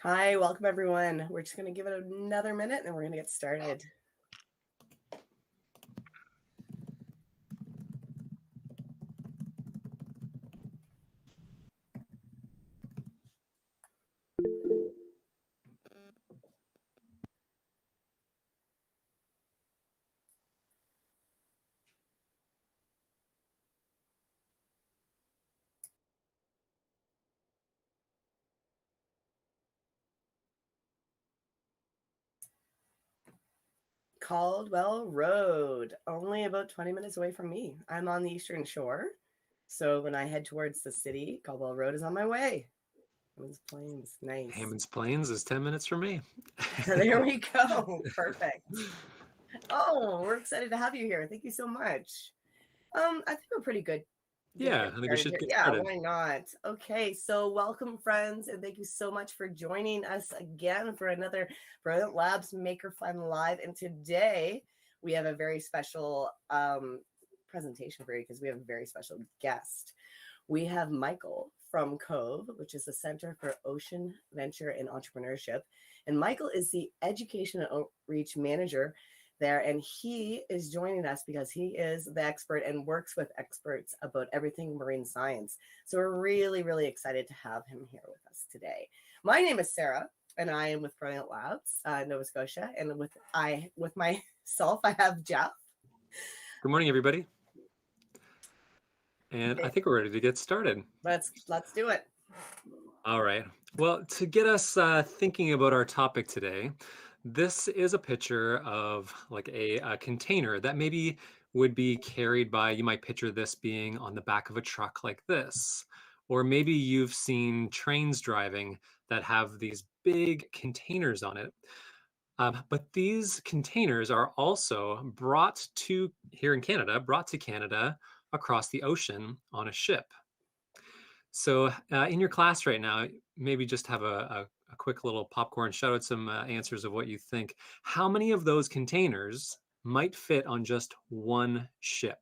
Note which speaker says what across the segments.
Speaker 1: Hi, welcome everyone. We're just going to give it another minute and we're going to get started. Caldwell Road, only about 20 minutes away from me. I'm on the Eastern Shore. So when I head towards the city, Caldwell Road is on my way. Hammond's Plains, nice.
Speaker 2: Hammond's Plains is 10 minutes from me.
Speaker 1: There we go. Perfect. Oh, we're excited to have you here. Thank you so much. I think we're pretty good.
Speaker 2: Yeah, I think we should get started.
Speaker 1: Why not? Okay, so welcome, friends, and thank you so much for joining us again for another Brilliant Labs Maker Fun Live. And today we have a very special presentation for you because we have a very special guest. We have Michael from Cove, which is the Center for Ocean Venture and Entrepreneurship. And Michael is the Education and Outreach Manager there, and he is joining us because he is the expert and works with experts about everything marine science. So we're really excited to have him here with us today. My name is Sarah, and I am with Brilliant Labs, Nova Scotia, and with myself, I have Jeff.
Speaker 2: Good morning, everybody. And I think we're ready to get started.
Speaker 1: Let's do it.
Speaker 2: All right. Well, to get us thinking about our topic today, this is a picture of like a container that maybe would be carried by, you might picture this being on the back of a truck like this. Or maybe you've seen trains driving that have these big containers on it. But these containers are also brought to Canada across the ocean on a ship. So in your class right now, maybe just have a quick little popcorn, shout out some answers of what you think. How many of those containers might fit on just one ship?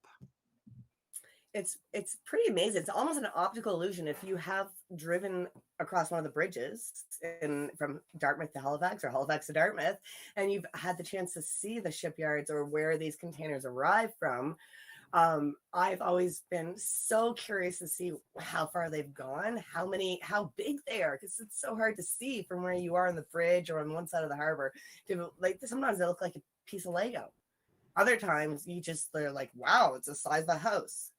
Speaker 1: It's pretty amazing. It's almost an optical illusion. If you have driven across one of the bridges from Dartmouth to Halifax or Halifax to Dartmouth, and you've had the chance to see the shipyards or where these containers arrive from, I've always been so curious to see how far they've gone, how big they are, because it's so hard to see from where you are on the bridge or on one side of the harbor. Like sometimes they look like a piece of Lego. Other times they're like, wow, it's the size of a house.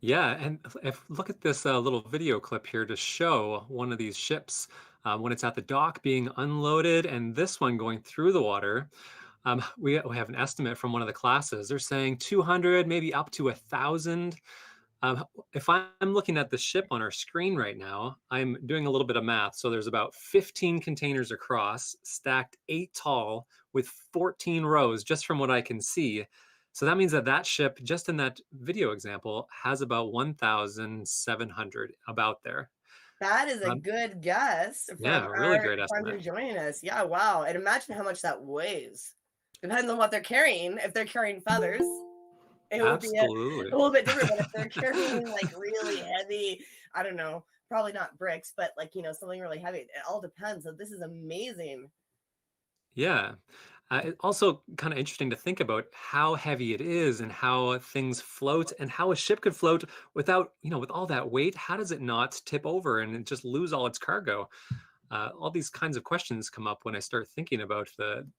Speaker 2: Yeah, and look at this little video clip here to show one of these ships when it's at the dock being unloaded, and this one going through the water. We have an estimate from one of the classes. They're saying 200, maybe up to 1,000. If I'm looking at the ship on our screen right now, I'm doing a little bit of math. So there's about 15 containers across, stacked 8 tall with 14 rows, just from what I can see. So that means that ship, just in that video example, has about 1,700 about there.
Speaker 1: That is a good guess from
Speaker 2: really
Speaker 1: our
Speaker 2: great
Speaker 1: friends who are
Speaker 2: estimate.
Speaker 1: joining us. Yeah, wow. And imagine how much that weighs. Depends on what they're carrying. If they're carrying feathers, it would be a
Speaker 2: Absolutely.
Speaker 1: little bit different. But if they're carrying like really heavy, I don't know, probably not bricks, but like, something really heavy. It all depends. So this is amazing.
Speaker 2: Yeah. It's also kind of interesting to think about how heavy it is and how things float and how a ship could float without, with all that weight. How does it not tip over and just lose all its cargo? All these kinds of questions come up when I start thinking about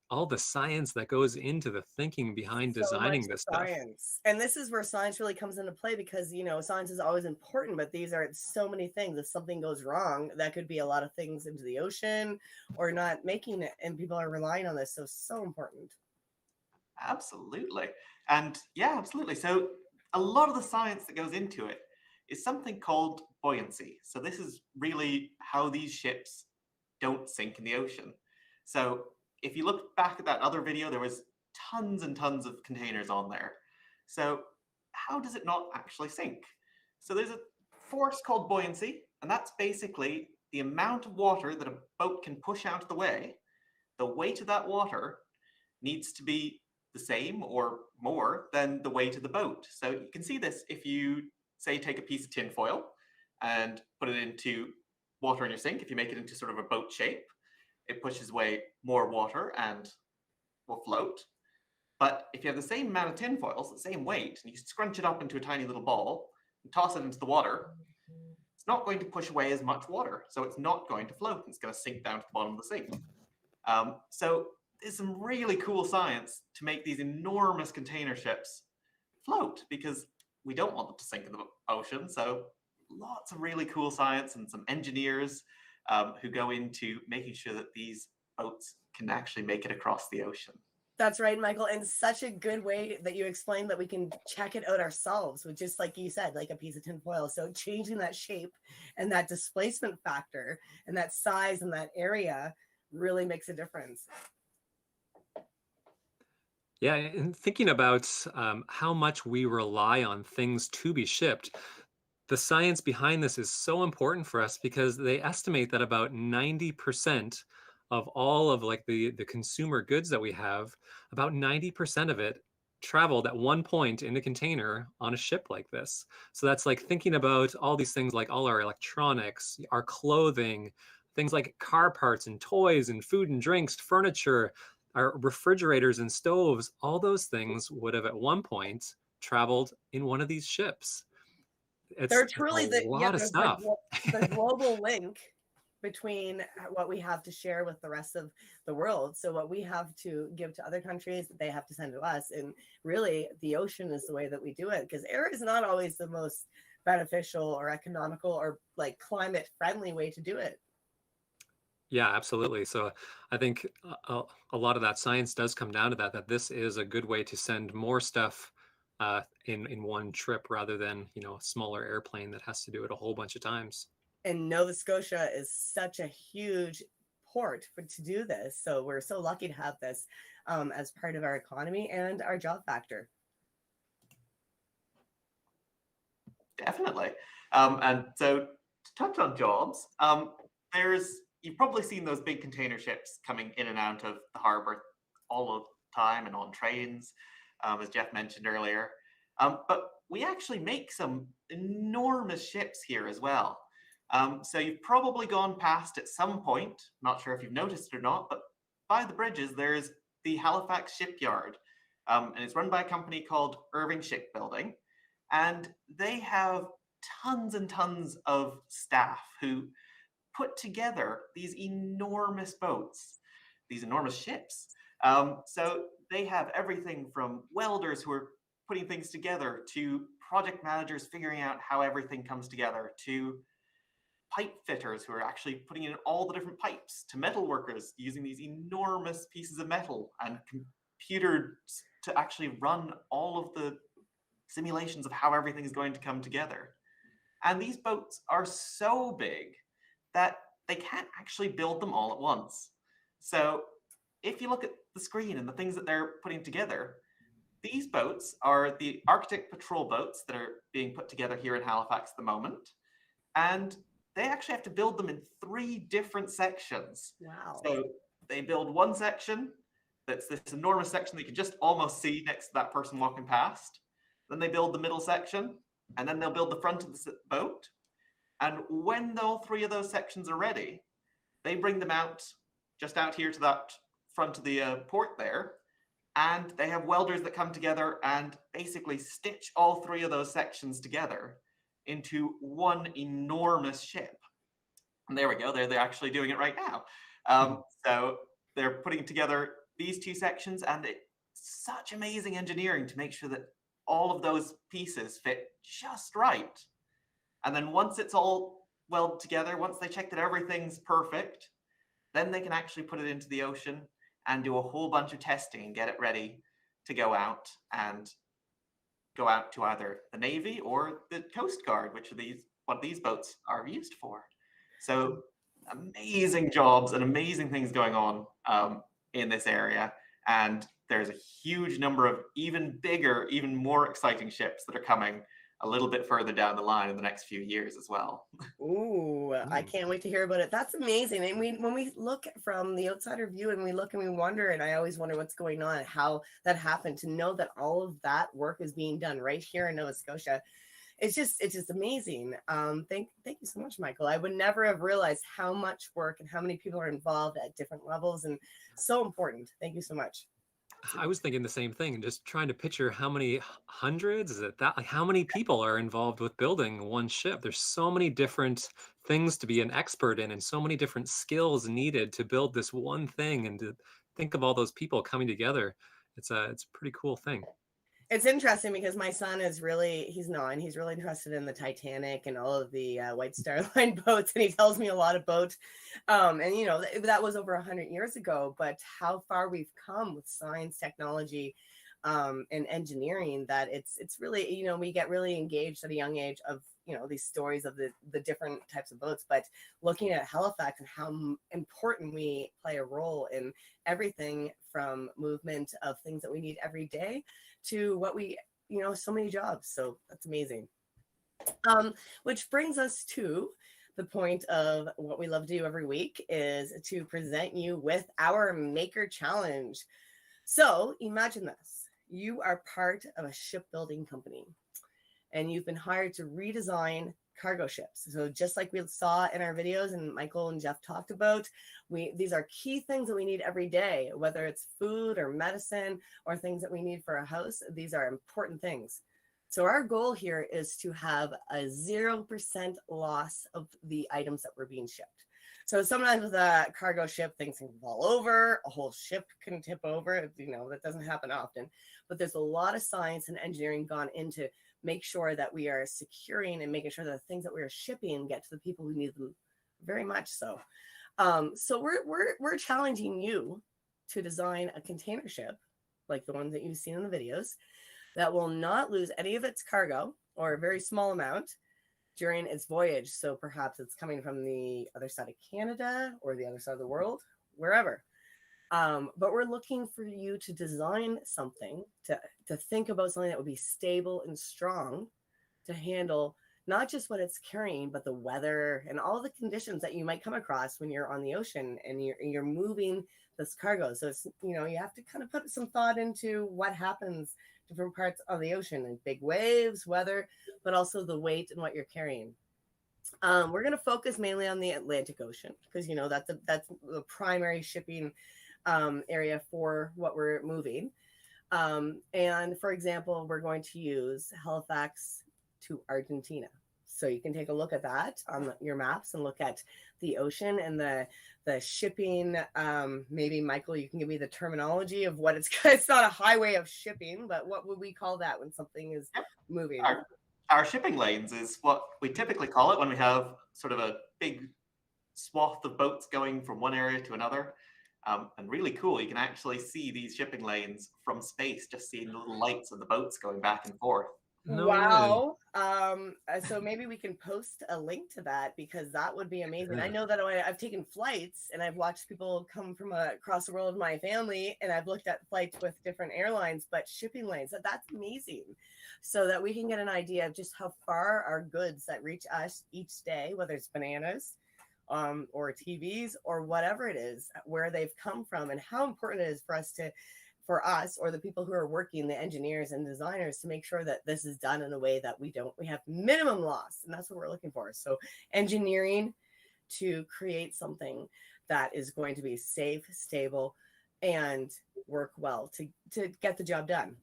Speaker 2: all the science that goes into the thinking behind
Speaker 1: So much
Speaker 2: designing this stuff.
Speaker 1: science. And this is where science really comes into play because, science is always important, but these are so many things. If something goes wrong, that could be a lot of things into the ocean or not making it. And people are relying on this. So important.
Speaker 3: Absolutely. And yeah, absolutely. So a lot of the science that goes into it is something called buoyancy. So this is really how these ships don't sink in the ocean. So if you look back at that other video, there was tons and tons of containers on there. So how does it not actually sink? So there's a force called buoyancy, and that's basically the amount of water that a boat can push out of the way. The weight of that water needs to be the same or more than the weight of the boat. So you can see this if you, say, take a piece of tin foil and put it into water in your sink, if you make it into sort of a boat shape, it pushes away more water and will float. But if you have the same amount of tin foils, the same weight, and you scrunch it up into a tiny little ball and toss it into the water, it's not going to push away as much water. So it's not going to float. It's going to sink down to the bottom of the sink. So there's some really cool science to make these enormous container ships float, because we don't want them to sink in the ocean. So lots of really cool science and some engineers who go into making sure that these boats can actually make it across the ocean.
Speaker 1: That's right, Michael. And such a good way that you explained that we can check it out ourselves with, just like you said, like a piece of tin foil. So changing that shape and that displacement factor and that size and that area really makes a difference.
Speaker 2: Yeah, and thinking about how much we rely on things to be shipped, the science behind this is so important for us, because they estimate that about 90% of all of like the consumer goods that we have, about 90% of it traveled at one point in a container on a ship like this. So that's like thinking about all these things, like all our electronics, our clothing, things like car parts and toys and food and drinks, furniture, our refrigerators and stoves. All those things would have at one point traveled in one of these ships.
Speaker 1: They're
Speaker 2: It's
Speaker 1: truly
Speaker 2: a lot of stuff.
Speaker 1: the global link between what we have to share with the rest of the world. So what we have to give to other countries, they have to send to us. And really, the ocean is the way that we do it, because air is not always the most beneficial or economical or like climate friendly way to do it.
Speaker 2: Yeah, absolutely. So I think a lot of that science does come down to that this is a good way to send more stuff in one trip, rather than, a smaller airplane that has to do it a whole bunch of times.
Speaker 1: And Nova Scotia is such a huge port to do this. So we're so lucky to have this as part of our economy and our job factor.
Speaker 3: Definitely. And so to touch on jobs, you've probably seen those big container ships coming in and out of the harbor all the time and on trains, as Jeff mentioned earlier. But we actually make some enormous ships here as well. So you've probably gone past at some point, not sure if you've noticed it or not, but by the bridges, there's the Halifax shipyard. And it's run by a company called Irving Shipbuilding. And they have tons and tons of staff who put together these enormous boats, these enormous ships. So they have everything from welders who are putting things together, to project managers figuring out how everything comes together, to pipe fitters who are actually putting in all the different pipes, to metal workers using these enormous pieces of metal, and computers to actually run all of the simulations of how everything is going to come together. And these boats are so big that they can't actually build them all at once. So if you look at the screen and the things that they're putting together, these boats are the Arctic patrol boats that are being put together here in Halifax at the moment. And they actually have to build them in 3 different sections.
Speaker 1: Wow.
Speaker 3: So they build one section that's this enormous section that you can just almost see next to that person walking past. Then they build the middle section, and then they'll build the front of the boat. And when all 3 of those sections are ready, they bring them out, just out here to that front of the port there. And they have welders that come together and basically stitch all 3 of those sections together into one enormous ship. And there we go. They're actually doing it right now. So they're putting together these 2 sections, and it's such amazing engineering to make sure that all of those pieces fit just right. And then once it's all welded together, once they check that everything's perfect, then they can actually put it into the ocean and do a whole bunch of testing and get it ready to go out to either the Navy or the Coast Guard, which are what these boats are used for. So amazing jobs and amazing things going on in this area. And there's a huge number of even bigger, even more exciting ships that are coming a little bit further down the line in the next few years as well.
Speaker 1: Ooh, I can't wait to hear about it. That's amazing. And when we look from the outsider view and we look and we wonder, and I always wonder what's going on, how that happened, to know that all of that work is being done right here in Nova Scotia. it's just amazing. Thank you so much, Michael. I would never have realized how much work and how many people are involved at different levels, and so important. Thank you so much.
Speaker 2: I was thinking the same thing, just trying to picture how many hundreds, is it that, like how many people are involved with building one ship? There's so many different things to be an expert in and so many different skills needed to build this one thing, and to think of all those people coming together. It's a pretty cool thing.
Speaker 1: It's interesting because my son is he's really interested in the Titanic and all of the White Star Line boats, and he tells me a lot of boats. And you know, that was over 100 years ago, but how far we've come with science, technology, and engineering, that it's really, you know, we get really engaged at a young age of, you know, these stories of the different types of boats, but looking at Halifax and how important we play a role in everything from movement of things that we need every day to what we, you know, so many jobs. So that's amazing. Which brings us to the point of what we love to do every week, is to present you with our Maker Challenge. So imagine this. You are part of a shipbuilding company, and you've been hired to redesign cargo ships. So just like we saw in our videos and Michael and Jeff talked about, these are key things that we need every day, whether it's food or medicine or things that we need for a house. These are important things. So our goal here is to have a 0% loss of the items that were being shipped. So sometimes with a cargo ship, things can fall over, a whole ship can tip over. You know, that doesn't happen often, but there's a lot of science and engineering gone into make sure that we are securing and making sure that the things that we are shipping get to the people who need them very much so. So we're challenging you to design a container ship like the ones that you've seen in the videos that will not lose any of its cargo or a very small amount during its voyage. So perhaps it's coming from the other side of Canada or the other side of the world, wherever. But we're looking for you to design something, to think about something that would be stable and strong to handle not just what it's carrying, but the weather and all the conditions that you might come across when you're on the ocean and you're moving this cargo. So it's, you know, you have to kind of put some thought into what happens different parts of the ocean, and big waves, weather, but also the weight and what you're carrying. We're going to focus mainly on the Atlantic Ocean because, you know, that's the primary shipping area for what we're moving. And for example, we're going to use Halifax to Argentina. So you can take a look at that on your maps and look at the ocean and the shipping. Maybe Michael, you can give me the terminology of what it's not a highway of shipping, but what would we call that when something is moving?
Speaker 3: Our shipping lanes is what we typically call it when we have sort of a big swath of boats going from one area to another. And really cool, you can actually see these shipping lanes from space, just seeing the little lights of the boats going back and forth.
Speaker 2: No
Speaker 1: wow. So maybe we can post a link to that because that would be amazing. I know that I've taken flights and I've watched people come from across the world with my family, and I've looked at flights with different airlines, but shipping lanes, that's amazing. So that we can get an idea of just how far our goods that reach us each day, whether it's bananas, or TVs or whatever it is, where they've come from, and how important it is for us or the people who are working, the engineers and designers, to make sure that this is done in a way that we have minimum loss. And that's what we're looking for. So engineering to create something that is going to be safe, stable, and work well to get the job done.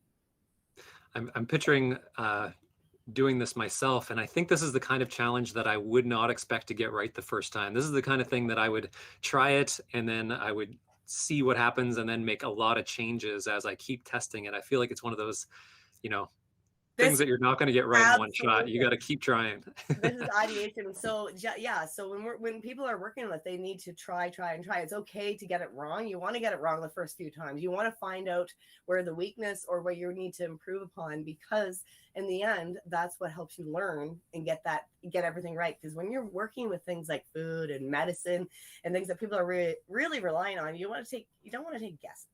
Speaker 2: I'm picturing doing this myself, and I think this is the kind of challenge that I would not expect to get right the first time. This is the kind of thing that I would try it and then I would see what happens and then make a lot of changes as I keep testing it. I feel like it's one of those, you know, things that you're not going to get right in one shot. You got to keep trying.
Speaker 1: This is ideation. So yeah, so when people are working on it, they need to try. It's okay to get it wrong. You want to get it wrong the first few times. You want to find out where the weakness or where you need to improve upon, because in the end, that's what helps you learn and get everything right. Because when you're working with things like food and medicine and things that people are really relying on, you don't want to take guesses.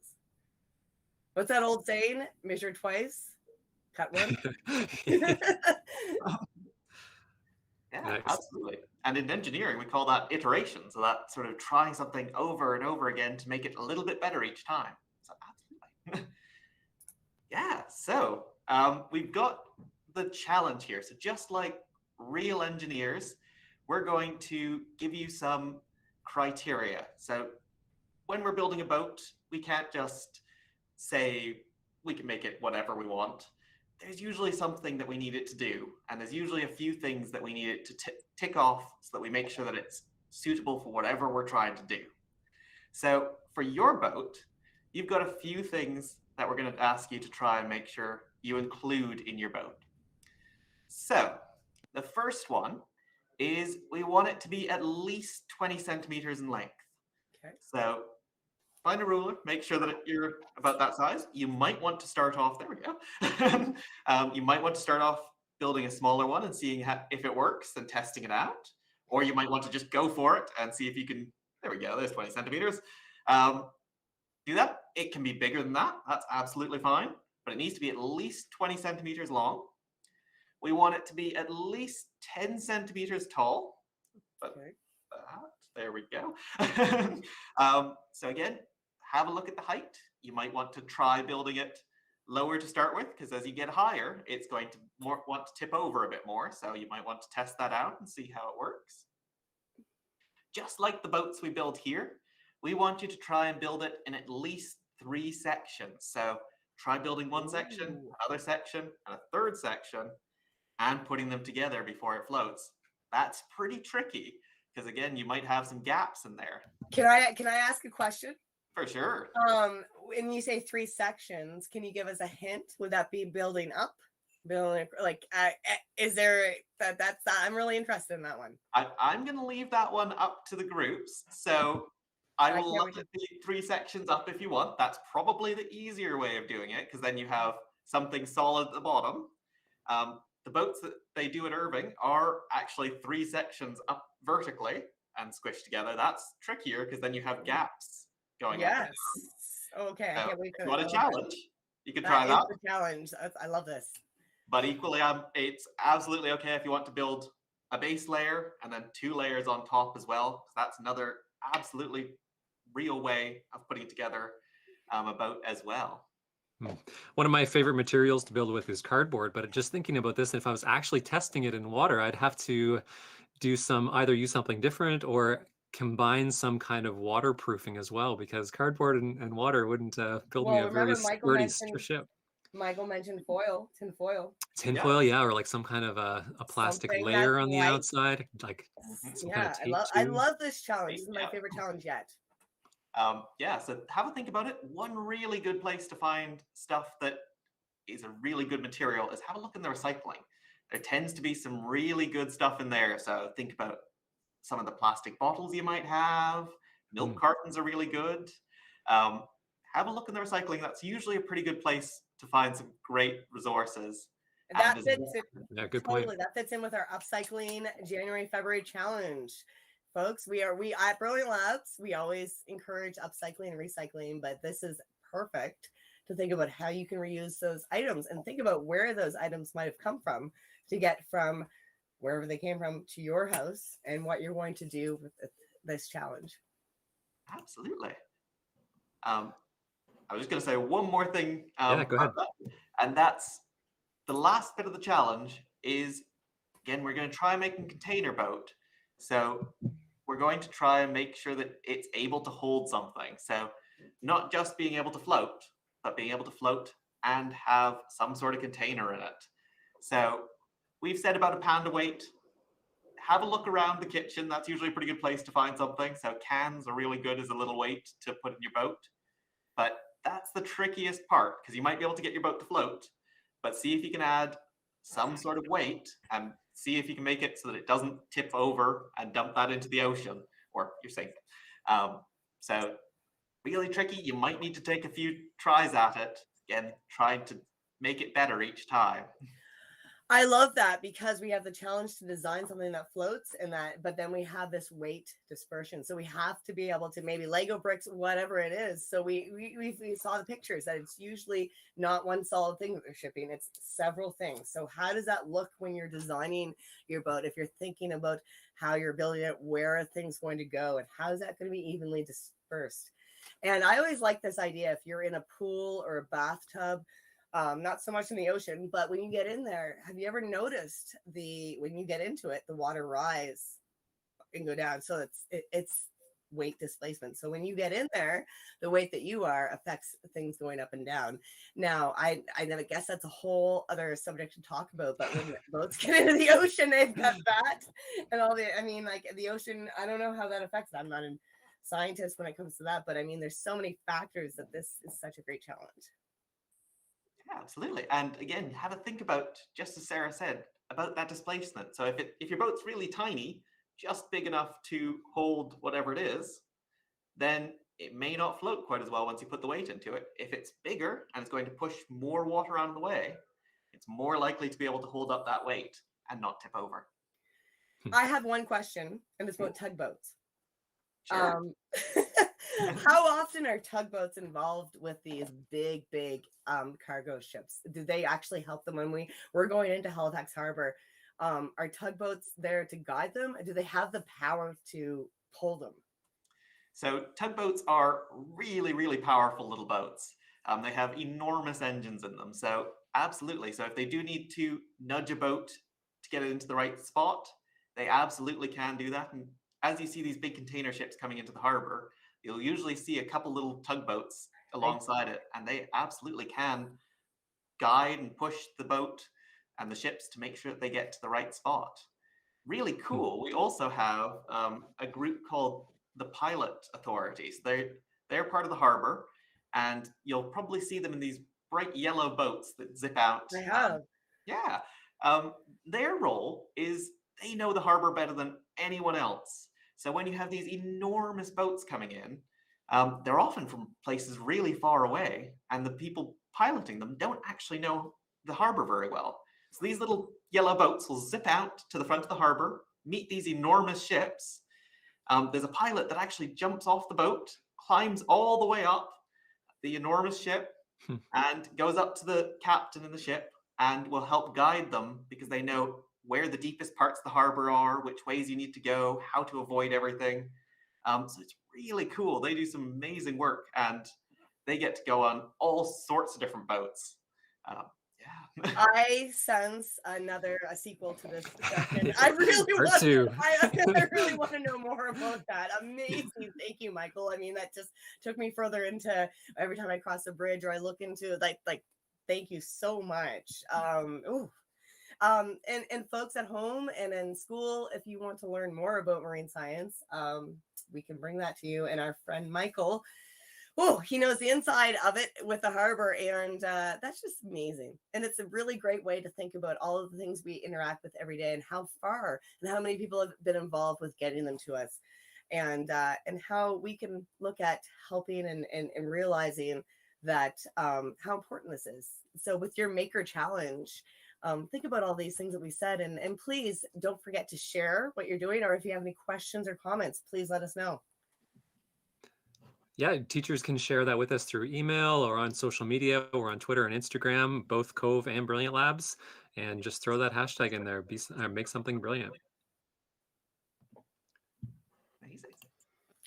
Speaker 1: What's that old saying? Measure twice, cut one.
Speaker 3: Yeah,
Speaker 2: Nice.
Speaker 3: Absolutely. And in engineering, we call that iteration. So that sort of trying something over and over again to make it a little bit better each time. So absolutely. Yeah. So we've got the challenge here. So just like real engineers, we're going to give you some criteria. So when we're building a boat, we can't just say we can make it whatever we want. There's usually something that we need it to do, and there's usually a few things that we need it to tick off so that we make sure that it's suitable for whatever we're trying to do. So for your boat, you've got a few things that we're going to ask you to try and make sure you include in your boat. So the first one is we want it to be at least 20 centimeters in length.
Speaker 1: Okay.
Speaker 3: So find a ruler, make sure that you're about that size. You might want to start off, there we go. You might want to start off building a smaller one and seeing if it works and testing it out. Or you might want to just go for it and see if you can, there we go, there's 20 centimeters. Do that. It can be bigger than that. That's absolutely fine. But it needs to be at least 20 centimeters long. We want it to be at least 10 centimeters tall. But there we go. So again, have a look at the height. You might want to try building it lower to start with, because as you get higher, it's going to want to tip over a bit more. So you might want to test that out and see how it works. Just like the boats we build here, we want you to try and build it in at least 3 sections. So try building one section, another section, and a third section, and putting them together before it floats. That's pretty tricky, because again, you might have some gaps in there.
Speaker 1: Can I ask a question?
Speaker 3: For sure.
Speaker 1: When you say 3 sections, can you give us a hint? Would that be building up? Building like is there that's I'm really interested in that one.
Speaker 3: I'm going to leave that one up to the groups. So I will let it be 3 sections up if you want. That's probably the easier way of doing it, because then you have something solid at the bottom. The boats that they do at Irving are actually 3 sections up vertically and squished together. That's trickier because then you have gaps going.
Speaker 1: Yes. Okay.
Speaker 3: So
Speaker 1: I can't wait
Speaker 3: if you want a challenge, you can try that.
Speaker 1: Is the challenge. I love this.
Speaker 3: But equally, it's absolutely okay if you want to build a base layer and then 2 layers on top as well. That's another absolutely real way of putting together a boat as well.
Speaker 2: One of my favorite materials to build with is cardboard, but just thinking about this, if I was actually testing it in water, I'd have to do either use something different or combine some kind of waterproofing as well, because cardboard and water wouldn't build me a very sturdy ship.
Speaker 1: Michael mentioned foil, tin foil.
Speaker 2: Tin foil, yeah, or like some kind of a plastic layer on the outside, like some kind of tape.
Speaker 1: I love this challenge. This is my favorite challenge yet.
Speaker 3: So have a think about it. One really good place to find stuff that is a really good material is have a look in the recycling. There tends to be some really good stuff in there. So think about some of the plastic bottles you might have. Milk cartons are really good. Have a look in the recycling. That's usually a pretty good place to find some great resources.
Speaker 1: That fits in.
Speaker 2: Yeah, good
Speaker 1: totally.
Speaker 2: point.
Speaker 1: That fits in with our upcycling January, February challenge. Folks, we at Brilliant Labs, we always encourage upcycling and recycling, but this is perfect to think about how you can reuse those items and think about where those items might have come from to get from wherever they came from to your house and what you're going to do with this challenge.
Speaker 3: Absolutely. I was just going to say one more thing.
Speaker 2: Yeah, go ahead.
Speaker 3: And that's the last bit of the challenge is, again, we're going to try and make a container boat. So we're going to try and make sure that it's able to hold something. So not just being able to float, but being able to float and have some sort of container in it. So we've said about £1 a weight. Have a look around the kitchen. That's usually a pretty good place to find something. So cans are really good as a little weight to put in your boat. But that's the trickiest part, because you might be able to get your boat to float, but see if you can add some sort of weight and see if you can make it so that it doesn't tip over and dump that into the ocean or your sink. So really tricky. You might need to take a few tries at it. Again, trying to make it better each time.
Speaker 1: I love that, because we have the challenge to design something that floats but then we have this weight dispersion. So we have to be able to maybe Lego bricks, whatever it is. So we saw the pictures that it's usually not one solid thing that they're shipping. It's several things. So how does that look when you're designing your boat? If you're thinking about how you're building it, where are things going to go, and how is that going to be evenly dispersed? And I always like this idea, if you're in a pool or a bathtub, Not so much in the ocean, but when you get in there, have you ever noticed when you get into it, the water rise and go down? So it's weight displacement. So when you get in there, the weight that you are affects things going up and down. Now, I guess that's a whole other subject to talk about, but when boats get into the ocean, they've got that and all the, I mean, like the ocean, I don't know how that affects it. I'm not a scientist when it comes to that, but I mean, there's so many factors that this is such a great challenge.
Speaker 3: Yeah, absolutely. And again, have a think about, just as Sarah said, about that displacement. So if your boat's really tiny, just big enough to hold whatever it is, then it may not float quite as well once you put the weight into it. If it's bigger and it's going to push more water out of the way, it's more likely to be able to hold up that weight and not tip over.
Speaker 1: I have one question, and it's about tugboats.
Speaker 3: Sure.
Speaker 1: How often are tugboats involved with these big cargo ships? Do they actually help them when we're going into Halifax Harbor? Are tugboats there to guide them? Do they have the power to pull them?
Speaker 3: So tugboats are really, really powerful little boats. They have enormous engines in them. So absolutely. So if they do need to nudge a boat to get it into the right spot, they absolutely can do that. And as you see these big container ships coming into the harbor, you'll usually see a couple little tugboats alongside it, and they absolutely can guide and push the boat and the ships to make sure that they get to the right spot. Really cool. We also have a group called the Pilot Authorities. They're part of the harbor, and you'll probably see them in these bright yellow boats that zip out.
Speaker 1: I have.
Speaker 3: Yeah. Their role is they know the harbor better than anyone else. So when you have these enormous boats coming in, they're often from places really far away, and the people piloting them don't actually know the harbor very well. So these little yellow boats will zip out to the front of the harbor, meet these enormous ships. There's a pilot that actually jumps off the boat, climbs all the way up the enormous ship, and goes up to the captain in the ship and will help guide them because they know where the deepest parts of the harbor are, which ways you need to go, how to avoid everything. So it's really cool. They do some amazing work, and they get to go on all sorts of different boats. Yeah.
Speaker 1: I sense a sequel to this discussion. I really want to know more about that. Amazing. Thank you, Michael. I mean, that just took me further into every time I cross a bridge or I look into like thank you so much. And folks at home and in school, if you want to learn more about marine science, we can bring that to you. And our friend Michael, he knows the inside of it with the harbor, and that's just amazing. And it's a really great way to think about all of the things we interact with every day and how far and how many people have been involved with getting them to us, and how we can look at helping and realizing that how important this is. So with your Maker Challenge, think about all these things that we said, and please don't forget to share what you're doing, or if you have any questions or comments, please let us know.
Speaker 2: Yeah, teachers can share that with us through email or on social media or on Twitter and Instagram, both Cove and Brilliant Labs, and just throw that hashtag in there, make something brilliant.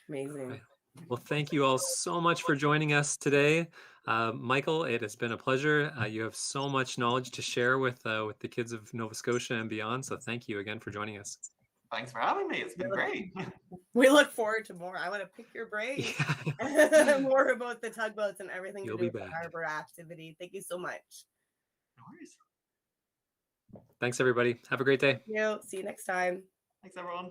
Speaker 3: Amazing.
Speaker 2: Right. Well, thank you all so much for joining us today. Michael, it has been a pleasure. You have so much knowledge to share with the kids of Nova Scotia and beyond. So thank you again for joining us.
Speaker 3: Thanks for having me. It's been great.
Speaker 1: We look forward to more. I want to pick your brain more about the tugboats and everything to do with the harbor activity. Thank you so much.
Speaker 3: No worries.
Speaker 2: Thanks, everybody. Have a great day.
Speaker 1: See you next time.
Speaker 3: Thanks, everyone.